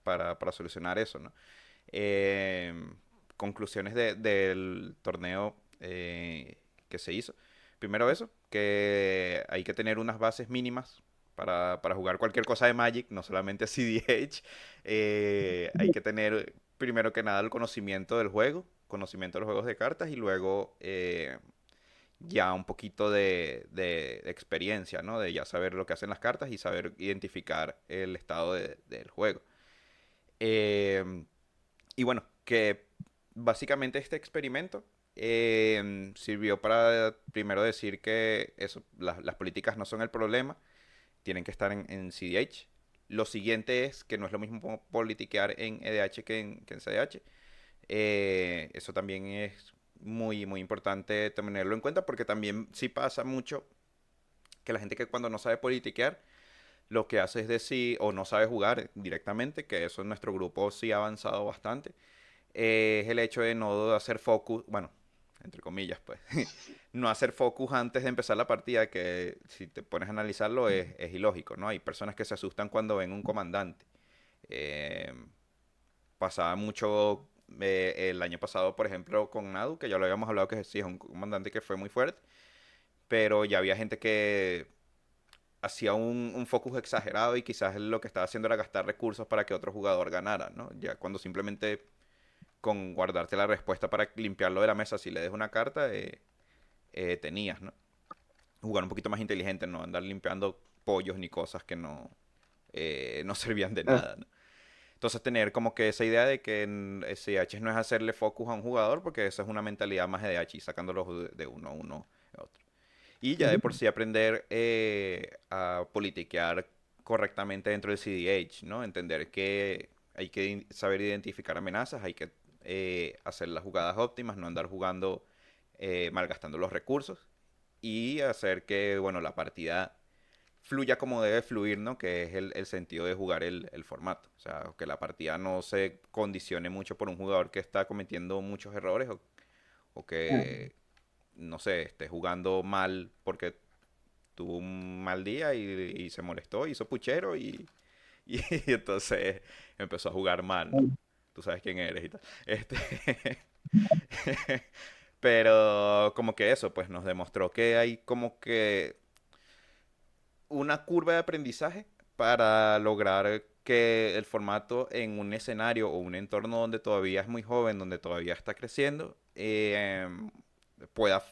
para solucionar eso, ¿no? Conclusiones del torneo que se hizo. Primero eso, que hay que tener unas bases mínimas para jugar cualquier cosa de Magic, no solamente CDH. Hay que tener primero que nada el conocimiento del juego, conocimiento de los juegos de cartas y luego ya un poquito de experiencia, ¿no? De ya saber lo que hacen las cartas y saber identificar el estado del juego. Eh, y bueno, que básicamente este experimento sirvió para primero decir que eso, las políticas no son el problema, tienen que estar en CDH. Lo siguiente es que no es lo mismo politiquear en EDH que en CDH. Eso también es muy importante tenerlo en cuenta porque también sí pasa mucho que la gente que cuando no sabe politiquear lo que hace es decir, o no sabe jugar directamente, que eso en nuestro grupo sí ha avanzado bastante, es el hecho de no hacer focus, bueno, entre comillas, pues, no hacer focus antes de empezar la partida, que si te pones a analizarlo es ilógico, ¿no? Hay personas que se asustan cuando ven un comandante. Eh, Pasaba mucho el año pasado, por ejemplo, con Nadu, que ya lo habíamos hablado, que sí es un comandante que fue muy fuerte, pero ya había gente que hacía un focus exagerado y quizás lo que estaba haciendo era gastar recursos para que otro jugador ganara, ¿no? Ya cuando simplemente con guardarte la respuesta para limpiarlo de la mesa si le des una carta, tenías, ¿no? Jugar un poquito más inteligente, no andar limpiando pollos ni cosas que no servían de nada, ¿no? Entonces tener como que esa idea de que en SIH no es hacerle focus a un jugador, porque esa es una mentalidad más de H, sacándolos de uno a uno a otro. Y ya de por sí aprender a politiquear correctamente dentro del CDH, ¿no? Entender que hay que saber identificar amenazas, hay que hacer las jugadas óptimas, no andar jugando malgastando los recursos y hacer que, bueno, la partida fluya como debe fluir, ¿no? Que es el sentido de jugar el formato. O sea, que la partida no se condicione mucho por un jugador que está cometiendo muchos errores o que, no sé, esté jugando mal porque tuvo un mal día y se molestó, hizo puchero y entonces empezó a jugar mal, ¿no? Tú sabes quién eres y tal. Este, pero como que eso, pues nos demostró que hay como que una curva de aprendizaje para lograr que el formato en un escenario o un entorno donde todavía es muy joven, donde todavía está creciendo, pueda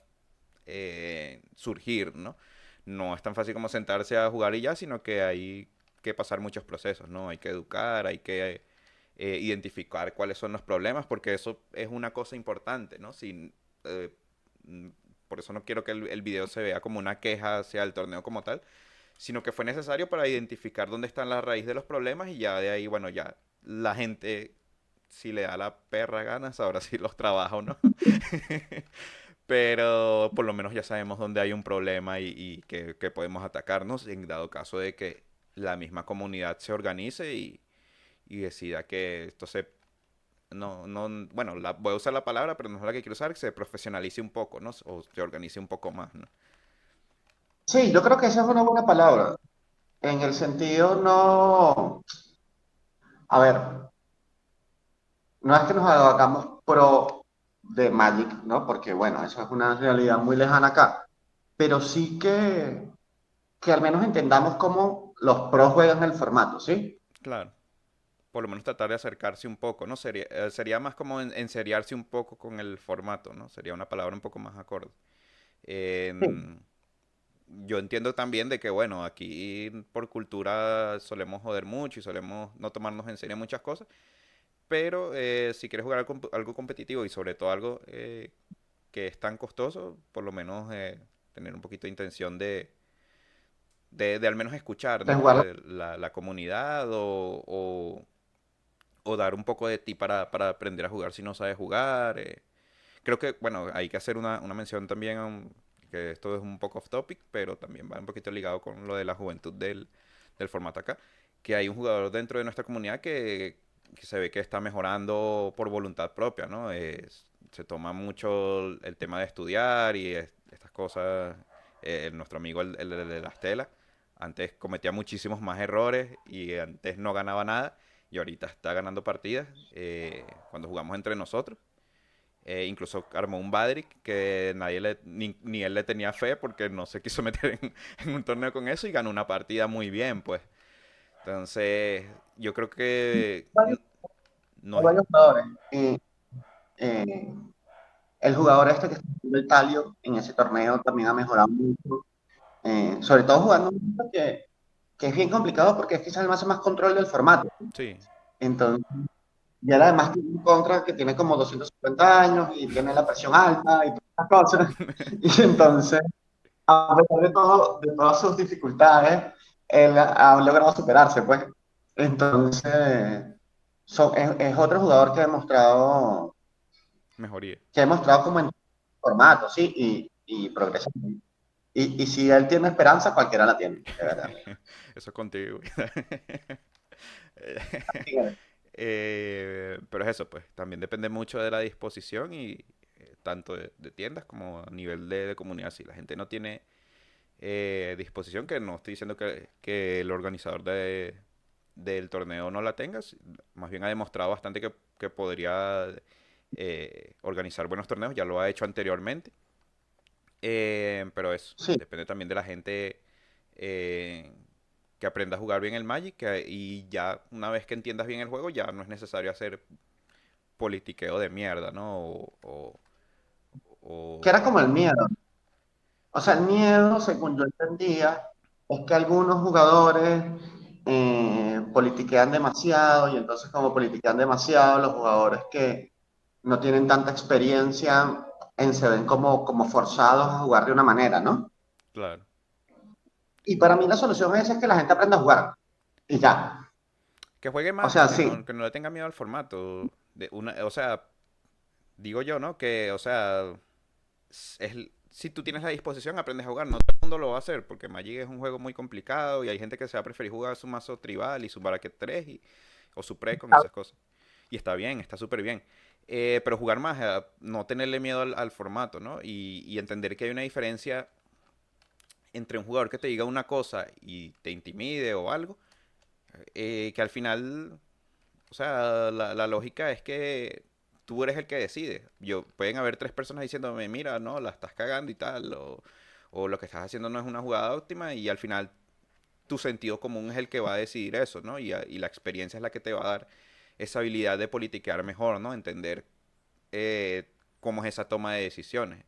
surgir, ¿no? No es tan fácil como sentarse a jugar y ya, sino que hay que pasar muchos procesos, ¿no? Hay que educar, hay que identificar cuáles son los problemas, porque eso es una cosa importante, ¿no? Si, eh, mm, por eso no quiero que el video se vea como una queja hacia el torneo como tal, sino que fue necesario para identificar dónde están las raíces de los problemas y ya de ahí, bueno, ya la gente, si le da la perra ganas, ahora sí los trabaja o no. Pero por lo menos ya sabemos dónde hay un problema y que podemos atacarnos en dado caso de que la misma comunidad se organice y decida que esto se... bueno, voy a usar la palabra, pero no es la que quiero usar, que se profesionalice un poco, ¿no? O se organice un poco más, ¿no? sí, yo creo que esa es una buena palabra. En el sentido no, a ver, no es que nos hagamos pro de Magic, ¿no? Porque bueno, eso es una realidad muy lejana acá. Pero sí que al menos entendamos cómo los pros juegan el formato, ¿sí? Claro, por lo menos tratar de acercarse un poco, ¿no? Sería más como enseriarse un poco con el formato, ¿no? Sería una palabra un poco más acorde. Sí, Em, yo entiendo también de que, bueno, aquí por cultura solemos joder mucho y solemos no tomarnos en serio muchas cosas, pero si quieres jugar algo competitivo y sobre todo algo que es tan costoso, por lo menos tener un poquito de intención de al menos escuchar, de ¿no? jugar. La comunidad o dar un poco de ti para aprender a jugar si no sabes jugar. Creo que, bueno, hay que hacer una mención también, que esto es un poco off topic, pero también va un poquito ligado con lo de la juventud del formato acá, que hay un jugador dentro de nuestra comunidad que se ve que está mejorando por voluntad propia, ¿no? Se toma mucho el tema de estudiar y estas cosas. Nuestro amigo, el de las telas, antes cometía muchísimos más errores y antes no ganaba nada y ahorita está ganando partidas cuando jugamos entre nosotros. Incluso armó un Badric que ni él le tenía fe porque no se quiso meter en un torneo con eso y ganó una partida muy bien, pues. Entonces, yo creo que Varios, no hay es... varios jugadores. Eh, el jugador este que está haciendo el Talio en ese torneo también ha mejorado mucho. Sobre todo jugando un juego que es bien complicado porque es quizás el más hace más control del formato. Sí, Entonces, y él además tiene un contra que tiene como 250 años y tiene la presión alta y todas las cosas. Y entonces, a pesar de todo, de todas sus dificultades, él ha logrado superarse, pues. Entonces, es otro jugador mejoría. que ha demostrado como en formato, sí, y progresión. Y si él tiene esperanza, cualquiera la tiene, de verdad. Eso es contigo. Pero es eso, pues. También depende mucho de la disposición y tanto de tiendas como a nivel de comunidad. Si la gente no tiene disposición, que no estoy diciendo que el organizador del torneo no la tenga, más bien ha demostrado bastante que podría organizar buenos torneos, ya lo ha hecho anteriormente. Pero eso, Sí, depende también de la gente eh, que aprenda a jugar bien el Magic y ya una vez que entiendas bien el juego ya no es necesario hacer politiqueo de mierda, ¿no? que era O- como el miedo. O sea, sí, el miedo, según yo entendía, es que algunos jugadores politiquean demasiado y entonces como politiquean demasiado, los jugadores que no tienen tanta experiencia se ven como forzados a jugar de una manera, ¿no? claro. Y para mí la solución es que la gente aprenda a jugar y ya. Que juegue O más, sea, sí, que no le tenga miedo al formato. O sea, digo yo, ¿no? Que, o sea, si tú tienes la disposición, aprendes a jugar. No todo el mundo lo va a hacer, porque Magic es un juego muy complicado y hay gente que se va a preferir jugar su mazo tribal y su Bracket 3 o su Precon y esas cosas. Y está bien, está súper bien. Pero jugar más, no tenerle miedo al formato, ¿no? Y entender que hay una diferencia entre un jugador que te diga una cosa y te intimide o algo, que al final, o sea, la lógica es que tú eres el que decide. Pueden haber tres personas diciéndome, mira, no, la estás cagando y tal, o lo que estás haciendo no es una jugada óptima, y al final tu sentido común es el que va a decidir eso, ¿no? Y la experiencia es la que te va a dar esa habilidad de politiquear mejor, ¿no? Entender eh, cómo es esa toma de decisiones.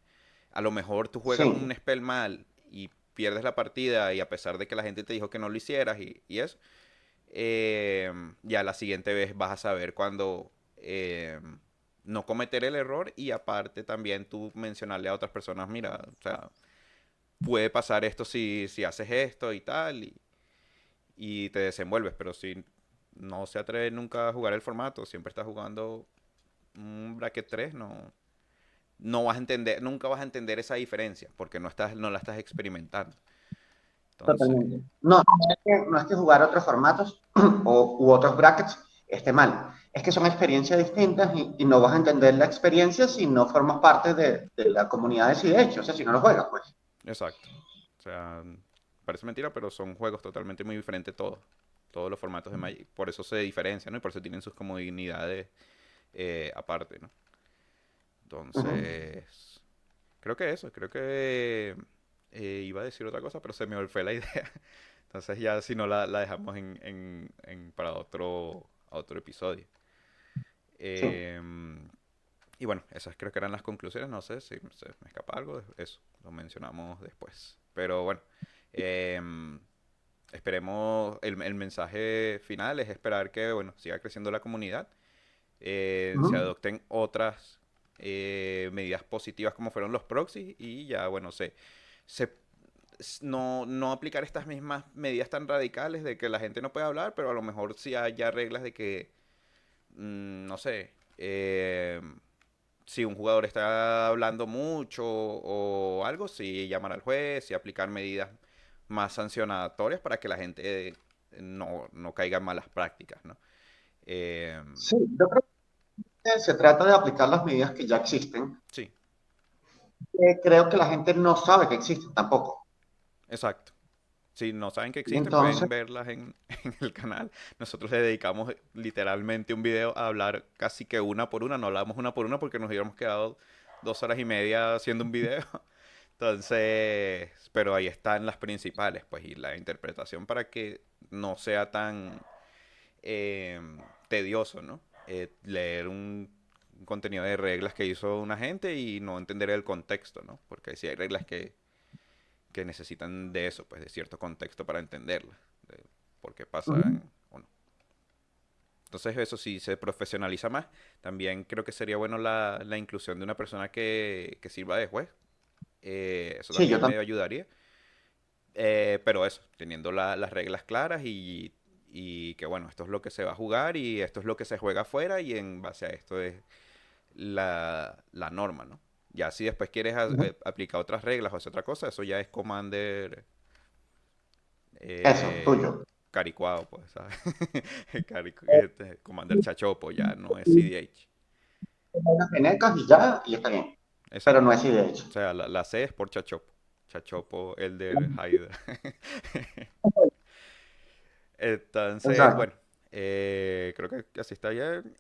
A lo mejor tú juegas sí, un spell mal y pierdes la partida y a pesar de que la gente te dijo que no lo hicieras y eso, ya la siguiente vez vas a saber cuándo no cometer el error y aparte también tú mencionarle a otras personas, mira, o sea, puede pasar esto si haces esto y tal y te desenvuelves, pero si no se atreve nunca a jugar el formato, siempre estás jugando un bracket 3 no vas a entender, nunca vas a entender esa diferencia porque no la estás experimentando. Entonces, totalmente. No, no es que jugar otros formatos u otros brackets esté mal. Es que son experiencias distintas y no vas a entender la experiencia si no formas parte de la comunidad de ese hecho. O sea, si no lo juegas, pues. exacto. O sea, parece mentira, pero son juegos totalmente muy diferentes todos. Todos los formatos de Magic. Por eso se diferencian, ¿no? Y por eso tienen sus comunidades aparte, ¿no? Ujú. Entonces, creo que eso. Creo que iba a decir otra cosa, pero se me fue la idea. Entonces ya si no la dejamos para a otro episodio. Sí. Em, y bueno, esas creo que eran las conclusiones. No sé si se me escapa algo. Eso lo mencionamos después. Pero bueno, em, esperemos. El mensaje final es esperar que, bueno, siga creciendo la comunidad. Se Ujú. adopten otras medidas positivas como fueron los proxies. Y ya, bueno, se no aplicar estas mismas medidas tan radicales de que la gente no puede hablar, pero a lo mejor sí haya reglas de que, no sé, si un jugador está hablando mucho o algo, sí llamar al juez y aplicar medidas más sancionatorias para que la gente no caiga en malas prácticas, ¿no? Eh, Sí, yo creo que se trata de aplicar las medidas que ya existen. sí, Creo que la gente no sabe que existen tampoco. exacto. Si no saben que Y existen, entonces, pueden verlas en el canal. Nosotros le dedicamos literalmente un video a hablar casi que una por una. No hablamos una por una porque nos hubiéramos quedado 2 horas y media haciendo un video. Entonces, pero ahí están las principales, pues, y la interpretación para que no sea tan eh, tedioso, ¿no? Leer un contenido de reglas que hizo una gente y no entender el contexto, ¿no? Porque si hay reglas que necesitan de eso, pues de cierto contexto para entenderlas, de por qué ujú, pasan o no. Entonces eso sí se profesionaliza más. También creo que sería bueno la inclusión de una persona que sirva de juez. Eso sí, yo también me también. ayudaría. Pero eso, teniendo las reglas claras y que bueno, esto es lo que se va a jugar y esto es lo que se juega afuera y en base a esto es la norma, ¿no? Ya si después quieres aplicar otras reglas o hacer otra cosa, eso ya es Commander Eso, eh, tuyo. Caricuado, pues, ¿sabes? Commander Chachopo, ya no es CDH. Unas venecas y ya, y está bien. Pero no Exacto. es así de hecho. O sea, la C es por Chachopo. Chachopo, Elder, Hydra. Entonces, Exacto. bueno, creo que así está bien.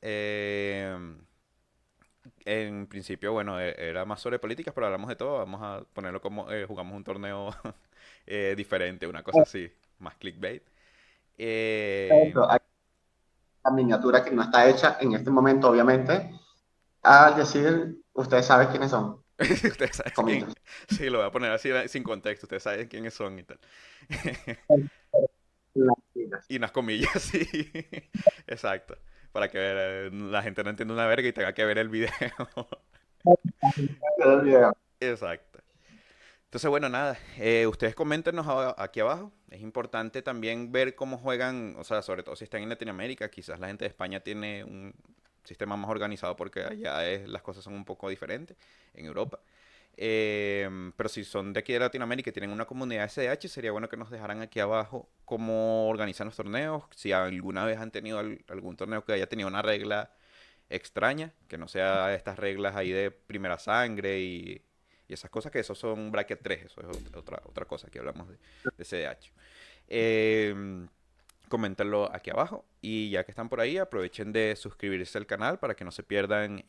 En principio, bueno, era más sobre políticas, pero hablamos de todo. Vamos a ponerlo como jugamos un torneo diferente, una cosa así, más clickbait. Eh, Eso, hay la miniatura que no está hecha en este momento, obviamente. Al decir, ustedes saben quiénes son, ustedes saben quién. comillas. Sí, lo voy a poner así sin contexto. Ustedes saben quiénes son y tal. Y unas comillas, sí. Exacto. Para que la gente no entienda una verga y tenga que ver el video. Exacto. Entonces, bueno, nada. Ustedes coméntenos aquí abajo. Es importante también ver cómo juegan, o sea, sobre todo si están en Latinoamérica. Quizás la gente de España tiene un sistema más organizado porque allá las cosas son un poco diferentes en Europa. Pero si son de aquí de Latinoamérica y tienen una comunidad SDH, sería bueno que nos dejaran aquí abajo cómo organizan los torneos. Si alguna vez han tenido algún torneo que haya tenido una regla extraña, que no sea estas reglas ahí de primera sangre y esas cosas, que esos son bracket 3, eso es otra cosa que hablamos de CDH. Eh, Coméntenlo aquí abajo y ya que están por ahí, aprovechen de suscribirse al canal para que no se pierdan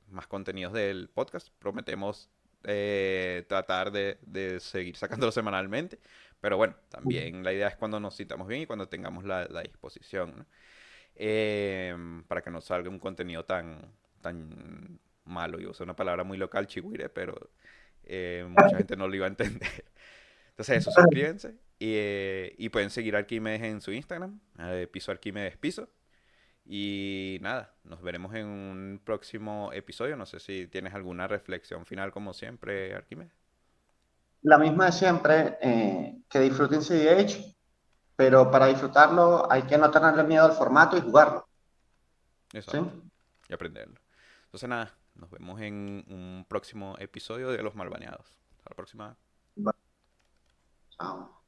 más contenidos del podcast. Prometemos tratar de seguir sacándolo semanalmente, pero bueno, también la idea es cuando nos sintamos bien y cuando tengamos la disposición, ¿no? Para que no salga un contenido tan malo. Yo usé una palabra muy local, chigüire, pero mucha gente no lo iba a entender. Entonces eso, suscríbanse y pueden seguir a Arquímedes en su Instagram, piso Arquímedes piso. Y nada, nos veremos en un próximo episodio. No sé si tienes alguna reflexión final como siempre, Arquímedes. La misma de siempre, que disfruten CDH, pero para disfrutarlo hay que no tenerle miedo al formato y jugarlo. ¿Sí? Exacto. Y aprenderlo. Entonces nada, nos vemos en un próximo episodio de Los Malbaneados. Hasta la próxima. Bueno, chao.